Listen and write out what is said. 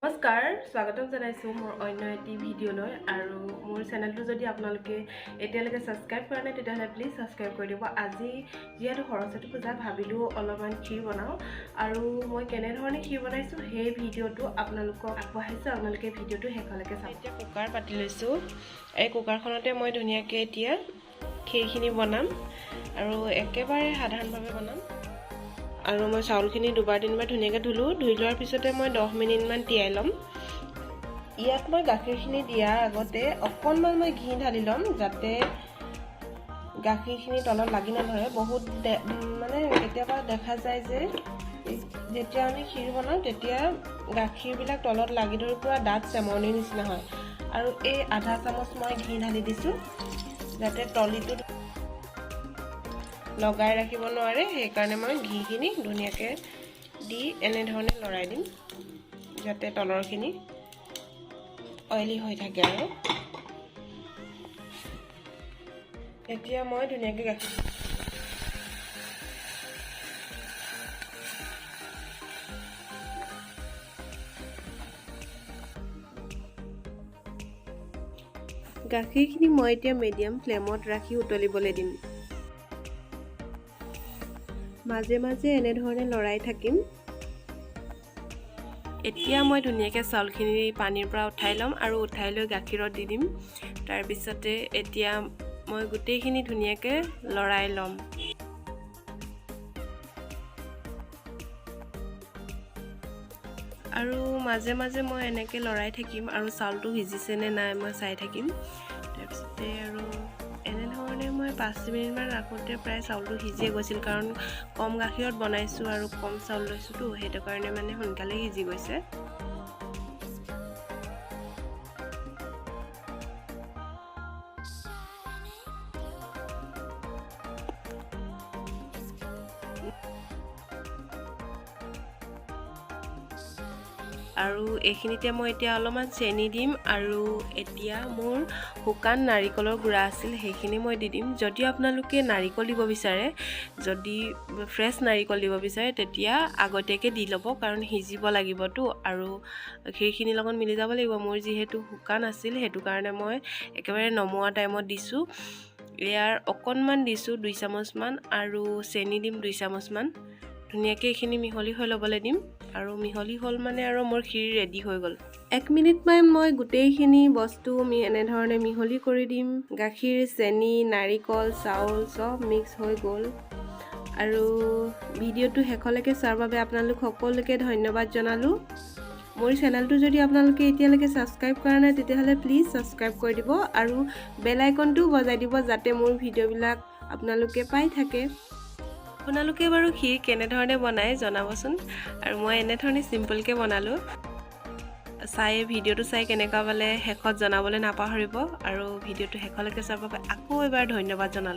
নমস্কাৰ স্বাগতম জনাইছো মোৰ অন্য এটি ভিডিঅ'লৈ আৰু মোৰ চেনেলটো যদি আপোনালোকে এতিয়ালৈকে সাবস্ক্ৰাইব কৰা নাই তেতিয়াহ'লে প্লিজ সাবস্ক্ৰাইব কৰি দিব। আজি যেহেতু সৰস্বতী পূজা ভাবিলো অলপমান ক্ষীৰ বনাও আৰু মই কেনে ধৰণে ক্ষীৰ বনাইছো সেই ভিডিঅ'টো আপোনালোকক আগবঢ়াইছো। আপোনালোকে ভিডিঅ'টো শেষলৈকে চাব। এতিয়া কুকাৰ পাতি লৈছো। এই কুকাৰখনতে মই ধুনীয়াকৈ এতিয়া ক্ষীৰখিনি বনাম আৰু একেবাৰে সাধাৰণভাৱে বনাম। আৰু মই চাউলখিনি দুবাৰ তিনিবাৰ ধুনীয়াকৈ ধুই লোৱাৰ পিছতে মই 10 মিনিটমান তিয়াই ল'ম। ইয়াত মই গাখীৰখিনি দিয়াৰ আগতে অকণমান মই ঘি ঢালি ল'ম যাতে গাখীৰখিনি তলত লাগি নধৰে। বহুত মানে কেতিয়াবা দেখা যায় যে যেতিয়া আমি ক্ষীৰ বনাওঁ তেতিয়া গাখীৰবিলাক তলত লাগি ধৰি পুৰা ডাঠ চেমনিৰ নিচিনা হয়। আৰু এই আধা চামুচ মই ঘি ঢালি দিছোঁ যাতে তলিটো লগাই ৰাখিব নোৱাৰে। সেইকাৰণে মই ঘিখিনি ধুনীয়াকৈ দি এনেধৰণে লৰাই দিম যাতে তলৰখিনি অইলি হৈ থাকে। আৰু এতিয়া মই ধুনীয়াকৈ গাখীৰখিনি মই এতিয়া মিডিয়াম ফ্লেমত ৰাখি উতলিবলৈ দিম। মাজে মাজে এনেধৰণে লৰাই থাকিম। এতিয়া মই ধুনীয়াকৈ চাউলখিনি পানীৰ পৰা উঠাই ল'ম আৰু উঠাই লৈ গাখীৰত দি দিম। তাৰপিছতে এতিয়া মই গোটেইখিনি ধুনীয়াকৈ লৰাই ল'ম। আৰু মাজে মাজে মই এনেকৈ লৰাই থাকিম আৰু চাউলটো সিজিছে নে নাই মই চাই থাকিম। তাৰপিছতে আৰু এনেধৰণে মই 5 মিনিটমান ৰাখোঁতে প্ৰায় চাউলটো সিজিয়ে গৈছিল, কাৰণ কম গাখীৰত বনাইছোঁ আৰু কম চাউল লৈছোঁতো, সেইটো কাৰণে মানে সোনকালে সিজি গৈছে। আৰু এইখিনিতে মই এতিয়া অলপমান চেনি দিম আৰু এতিয়া মোৰ শুকান নাৰিকলৰ গুড়া আছিল সেইখিনি মই দি দিম। যদি আপোনালোকে নাৰিকল দিব বিচাৰে, যদি ফ্ৰেছ নাৰিকল দিব বিচাৰে তেতিয়া আগতীয়াকৈ দি ল'ব, কাৰণ সিজিব লাগিবতো আৰু সেইখিনিৰ লগত মিলি যাব লাগিব। মোৰ যিহেতু শুকান আছিল সেইটো কাৰণে মই একেবাৰে নমোৱা টাইমত দিছোঁ। ইয়াৰ অকণমান দিছোঁ 2 চামুচমান আৰু চেনি দিম 2 চামুচমান। ধুনীয়াকৈ এইখিনি মিহলি হৈ ল'বলৈ দিম আৰু মিহলি হ'ল মানে আৰু মোৰ ক্ষীৰ ৰেডি হৈ গ'ল। 1 মিনিটমান মই গোটেইখিনি বস্তু এনেধৰণে মিহলি কৰি দিম। গাখীৰ, চেনি, নাৰিকল, চাউল চব মিক্স হৈ গ'ল। আৰু ভিডিঅ'টো শেষলৈকে চোৱাৰ বাবে আপোনালোক সকলোকে ধন্যবাদ জনালোঁ। মোৰ চেনেলটো যদি আপোনালোকে এতিয়ালৈকে ছাবস্ক্ৰাইব কৰা নাই তেতিয়াহ'লে প্লিজ ছাবস্ক্ৰাইব কৰি দিব আৰু বেল আইকনটো বজাই দিব যাতে মোৰ ভিডিঅ'বিলাক আপোনালোকে পাই থাকে। আপোনালোকে বাৰু ক্ষীৰ কেনেধৰণে বনায় জনাবচোন। আৰু মই এনেধৰণে চিম্পলকৈ বনালোঁ। ভিডিঅ'টো চাই কেনেকুৱা পালে শেষত জনাবলৈ নাপাহৰিব। আৰু ভিডিঅ'টো শেষলৈকে চোৱাৰ বাবে আকৌ এবাৰ ধন্যবাদ জনালোঁ।